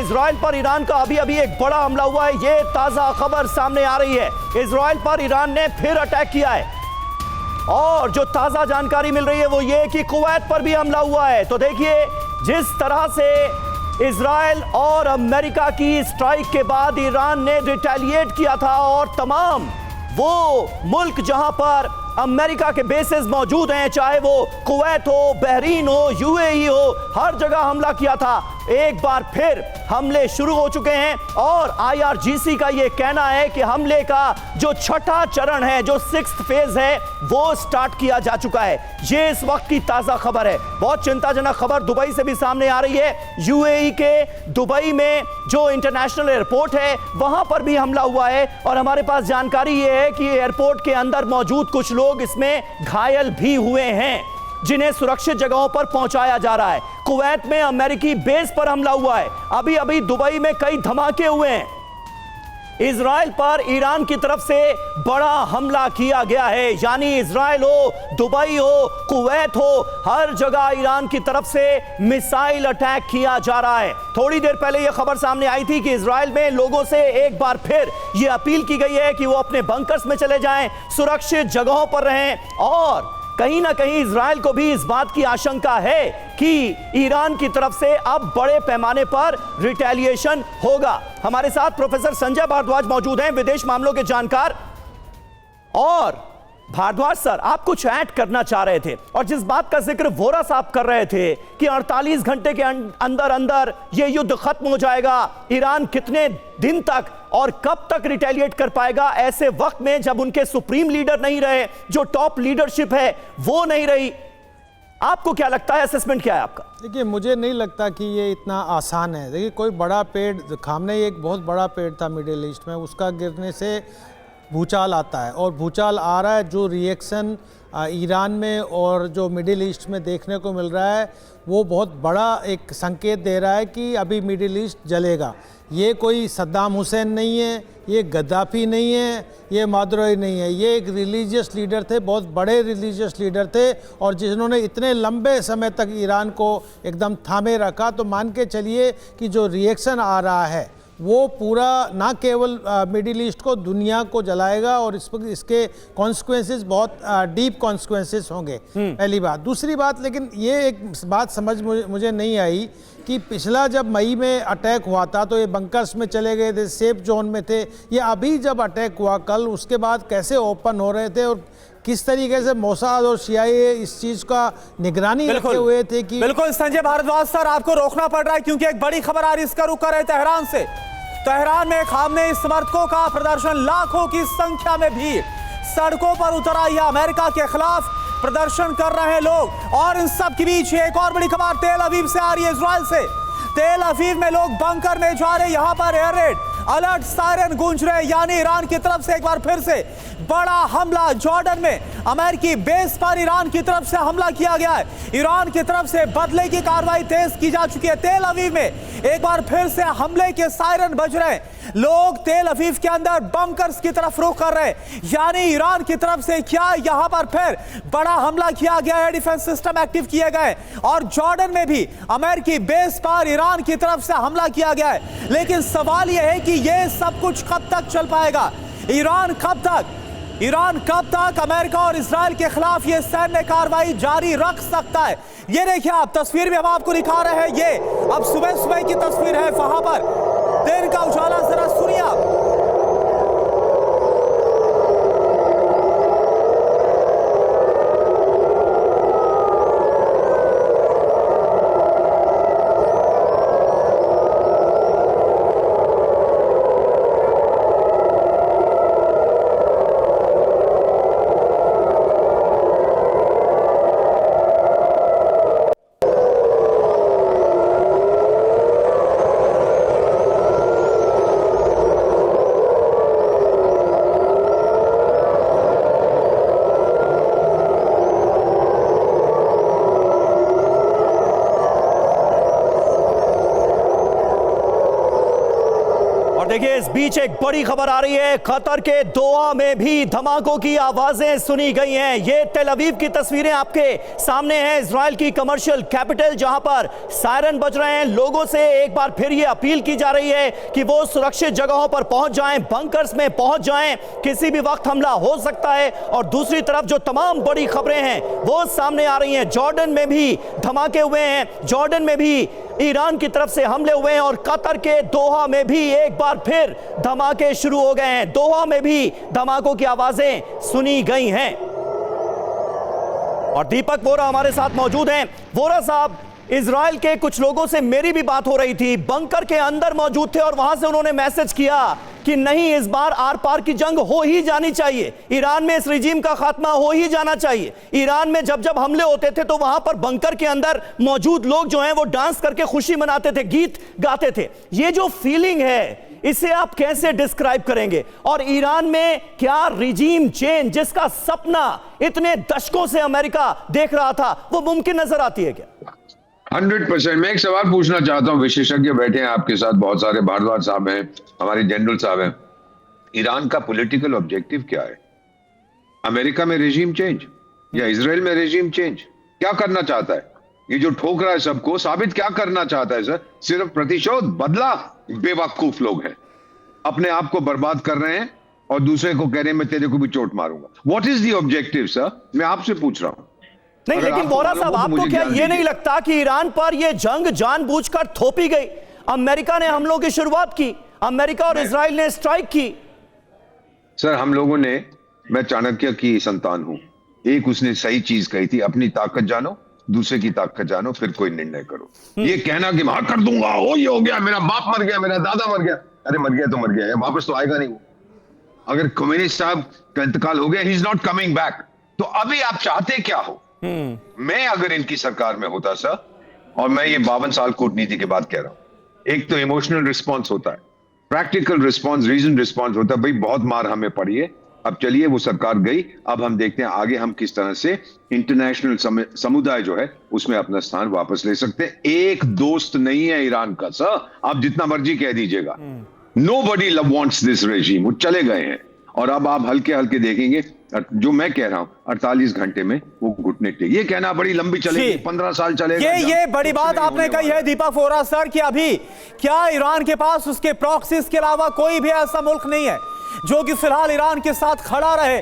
Israel पर Iran का अभी अभी एक बड़ा हमला हुआ है। ये ताजा खबर सामने आ रही है, इजराइल पर ईरान ने फिर अटैक किया है और जो ताजा जानकारी मिल रही है वो ये कि कुवैत पर भी हमला हुआ है। तो देखिए जिस तरह से इजराइल और अमेरिका की स्ट्राइक के बाद ईरान ने रिटेलिएट किया था और तमाम वो मुल्क जहां पर अमेरिका के बेसेस मौजूद हैं, चाहे वो कुवैत हो, बहरीन हो, यूएई हो, हर जगह हमला किया था। एक बार फिर हमले शुरू हो चुके हैं और आईआरजीसी का यह कहना है कि हमले का जो छठा चरण है, जो 6th फेज है, वो स्टार्ट किया जा चुका है। ये इस वक्त की ताजा खबर है। बहुत चिंताजनक खबर दुबई से भी सामने आ रही है। यूएई के दुबई में जो इंटरनेशनल एयरपोर्ट है वहां पर भी हमला हुआ है और हमारे पास जानकारी यह है कि एयरपोर्ट के अंदर मौजूद कुछ लोग इसमें घायल भी हुए हैं, जिन्हें सुरक्षित जगहों पर पहुंचाया जा रहा है। कुवैत में अमेरिकी बेस पर हमला हुआ है। अभी अभी दुबई में कई धमाके हुए हैं। इजराइल पर ईरान की तरफ से बड़ा हमला किया गया है, यानी इजराइल हो, दुबई हो, कुवैत हो, हर जगह ईरान की तरफ से मिसाइल अटैक किया जा रहा है। थोड़ी देर पहले यह खबर सामने आई थी कि इजराइल में लोगों से एक बार फिर यह अपील की गई है कि वो अपने बंकर्स में चले जाएं, सुरक्षित जगहों पर रहें और कहीं ना कहीं इजराइल को भी इस बात की आशंका है कि ईरान की तरफ से अब बड़े पैमाने पर रिटेलिएशन होगा। हमारे साथ प्रोफेसर संजय भारद्वाज मौजूद हैं, विदेश मामलों के जानकार। और भारद्वाज सर, आप कुछ ऐड करना चाह रहे थे और जिस बात का जिक्र वोरा साहब कर रहे थे कि 48 घंटे के अंदर अंदर यह युद्ध खत्म हो जाएगा, ईरान कितने दिन तक और कब तक रिटेलिएट कर पाएगा, ऐसे वक्त में जब उनके सुप्रीम लीडर नहीं रहे, जो टॉप लीडरशिप है वो नहीं रही, आपको क्या लगता है, असेसमेंट क्या है आपका? देखिए, मुझे नहीं लगता कि ये इतना आसान है। देखिए, कोई बड़ा पेड़, खामनेई एक बहुत बड़ा पेड़ था मिडिल ईस्ट में, उसका गिरने से भूचाल आता है और भूचाल आ रहा है। जो रिएक्शन ईरान में और जो मिडिल ईस्ट में देखने को मिल रहा है वो बहुत बड़ा एक संकेत दे रहा है कि अभी मिडिल ईस्ट जलेगा। ये कोई सद्दाम हुसैन नहीं है, ये गद्दाफी नहीं है, ये मादुरोई नहीं है, ये एक रिलीजियस लीडर थे, बहुत बड़े रिलीजियस लीडर थे और जिन्होंने इतने लंबे समय तक ईरान को एकदम थामे रखा। तो मान के चलिए कि जो रिएक्शन आ रहा है वो पूरा ना केवल मिडिल ईस्ट को, दुनिया को जलाएगा और इसके कॉन्सिक्वेंसेस बहुत डीप कॉन्सिक्वेंसेस होंगे, पहली बात। दूसरी बात, लेकिन ये एक बात समझ मुझे नहीं आई कि पिछला जब मई में अटैक हुआ था तो ये बंकर्स में चले गए थे, सेफ जोन में थे। ये अभी जब अटैक हुआ कल, उसके बाद कैसे ओपन हो रहे थे और किस तरीके से मोसाद और सीआईए इस चीज का निगरानी रखे हुए थे कि बिल्कुल। संजय भारद्वाज सर, आपको रोकना पड़ रहा है क्योंकि एक बड़ी खबर आ रही है, इसका रुख कर रहे तेहरान से। तेहरान में खामनेई समर्थकों का प्रदर्शन, लाखों की संख्या में भीड़ सड़कों पर उतर आई है। अमेरिका के खिलाफ प्रदर्शन कर रहे हैं लोग और इन सब के बीच एक और बड़ी खबर तेल अवीव से आ रही है, इजराइल से। तेल अवीव में लोग बंकर में जा रहे, यहां पर एयर रेड अलर्ट सायरन गूंज रहे, यानी ईरान की तरफ से एक बार फिर से बड़ा हमला। जॉर्डन में अमेरिकी बेस पर ईरान की तरफ से हमला किया गया है। ईरान की तरफ से बदले की कार्रवाई तेज की जा चुकी है। तेल अवीव में एक बार फिर से हमले के सायरन बज रहे हैं। लोग तेल अवीव के अंदर बंकर्स की तरफ रुख कर रहे हैं, यानी ईरान की तरफ से क्या यहां पर फिर बड़ा हमला किया गया है, डिफेंस सिस्टम एक्टिव किए गए और जॉर्डन में भी अमेरिकी बेस पर ईरान की तरफ से हमला किया गया है। लेकिन सवाल यह है कि यह सब कुछ कब तक चल पाएगा? ईरान कब तक अमेरिका और इजराइल के खिलाफ यह सैन्य कार्रवाई जारी रख सकता है? ये देखिए आप, तस्वीर में हम आपको दिखा रहे हैं, ये अब सुबह की तस्वीर है, वहां पर दिन का उजाला, जरा सुनिए आप। और देखिए इस बीच एक बड़ी खबर आ रही है, कतर के दोहा में भी धमाकों की आवाजें सुनी गई हैं। ये तेल अवीव की तस्वीरें आपके सामने हैं, इजराइल की कमर्शियल कैपिटल, जहां पर सायरन बज रहे हैं। लोगों से एक बार फिर ये अपील की जा रही है कि वो सुरक्षित जगहों पर पहुंच जाएं, बंकर्स में पहुंच जाएं, किसी भी वक्त हमला हो सकता है। और दूसरी तरफ जो तमाम बड़ी खबरें हैं वो सामने आ रही हैं। जॉर्डन में भी धमाके हुए हैं, जॉर्डन में भी ईरान की तरफ से हमले हुए हैं और कतर के दोहा में भी एक बार फिर धमाके शुरू हो गए हैं। दोहा में भी धमाकों की आवाजें सुनी गई हैं। और दीपक वोरा हमारे साथ मौजूद हैं। वोरा साहब, इजराइल के कुछ लोगों से मेरी भी बात हो रही थी, बंकर के अंदर मौजूद थे और वहां से उन्होंने मैसेज किया कि नहीं, इस बार आर पार की जंग हो ही जानी चाहिए, ईरान में इस रिजीम का खात्मा हो ही जाना चाहिए। ईरान में जब जब हमले होते थे तो वहां पर बंकर के अंदर मौजूद लोग जो हैं वो डांस करके खुशी मनाते थे, गीत गाते थे। ये जो फीलिंग है इसे आप कैसे डिस्क्राइब करेंगे? और ईरान में क्या रिजीम चेंज जिसका सपना इतने दशकों से अमेरिका देख रहा था वो मुमकिन नजर आती है क्या? 100%। मैं एक सवाल पूछना चाहता हूं, विशेषज्ञ बैठे हैं आपके साथ, बहुत सारे, भारद्वाज साहब हैं, हमारे जनरल साहब हैं। ईरान का पॉलिटिकल ऑब्जेक्टिव क्या है? अमेरिका में रेजिम चेंज या इजराइल में रेजिम चेंज? क्या करना चाहता है? ये जो ठोक रहा है सबको, साबित क्या करना चाहता है सर? सिर्फ प्रतिशोध, बदला? बेवकूफ लोग हैं, अपने आप को बर्बाद कर रहे हैं और दूसरे को कह रहे हैं मैं तेरे को भी चोट मारूंगा। What is the objective sir? मैं आपसे पूछ रहा हूं। नहीं, लेकिन वोरा साहब, आपको क्या ये नहीं लगता कि ईरान पर यह जंग जानबूझकर थोपी गई? अमेरिका ने हमलों की शुरुआत की, अमेरिका और इजराइल ने स्ट्राइक की। सर हम लोगों ने, मैं चाणक्य की संतान हूं, एक उसने सही चीज कही थी, अपनी ताकत जानो, दूसरे की ताकत जानो, फिर कोई निर्णय करो। ये कहना कि मैं कर दूंगा, हो ये हो गया, मेरा बाप मर गया, मेरा दादा मर गया, अरे मर गया तो मर गया, वापस तो आएगा नहीं वो। अगर कम्युनिस्ट साहब का इंतकाल हो गया, he is not coming back, तो अभी आप चाहते क्या हो? मैं अगर इनकी सरकार में होता सर, और मैं ये 52 साल कूटनीति के बाद कह रहा हूं, एक तो इमोशनल रिस्पॉन्स होता है, प्रैक्टिकल रिस्पॉन्स, रीजन रिस्पॉन्स होता है। भाई बहुत मार हमें पड़ी है, अब चलिए वो सरकार गई, अब हम देखते हैं आगे हम किस तरह से इंटरनेशनल समुदाय जो है उसमें अपना स्थान वापस ले सकते हैं। एक दोस्त नहीं है ईरान का सर, आप जितना मर्जी कह दीजिएगा, नोबडी वांट्स दिस रेजिम, वो चले गए हैं। और अब आप हल्के हल्के देखेंगे, जो मैं कह रहा हूं 48 घंटे में वो घुटने टेक। ये कहना बड़ी लंबी चलेगी, 15 साल चलेगा, ये बड़ी बात आपने कही है दीपक वोरा सर कि अभी क्या ईरान के पास उसके प्रॉक्सीज के अलावा कोई भी ऐसा मुल्क नहीं है जो कि फिलहाल ईरान के साथ खड़ा रहे।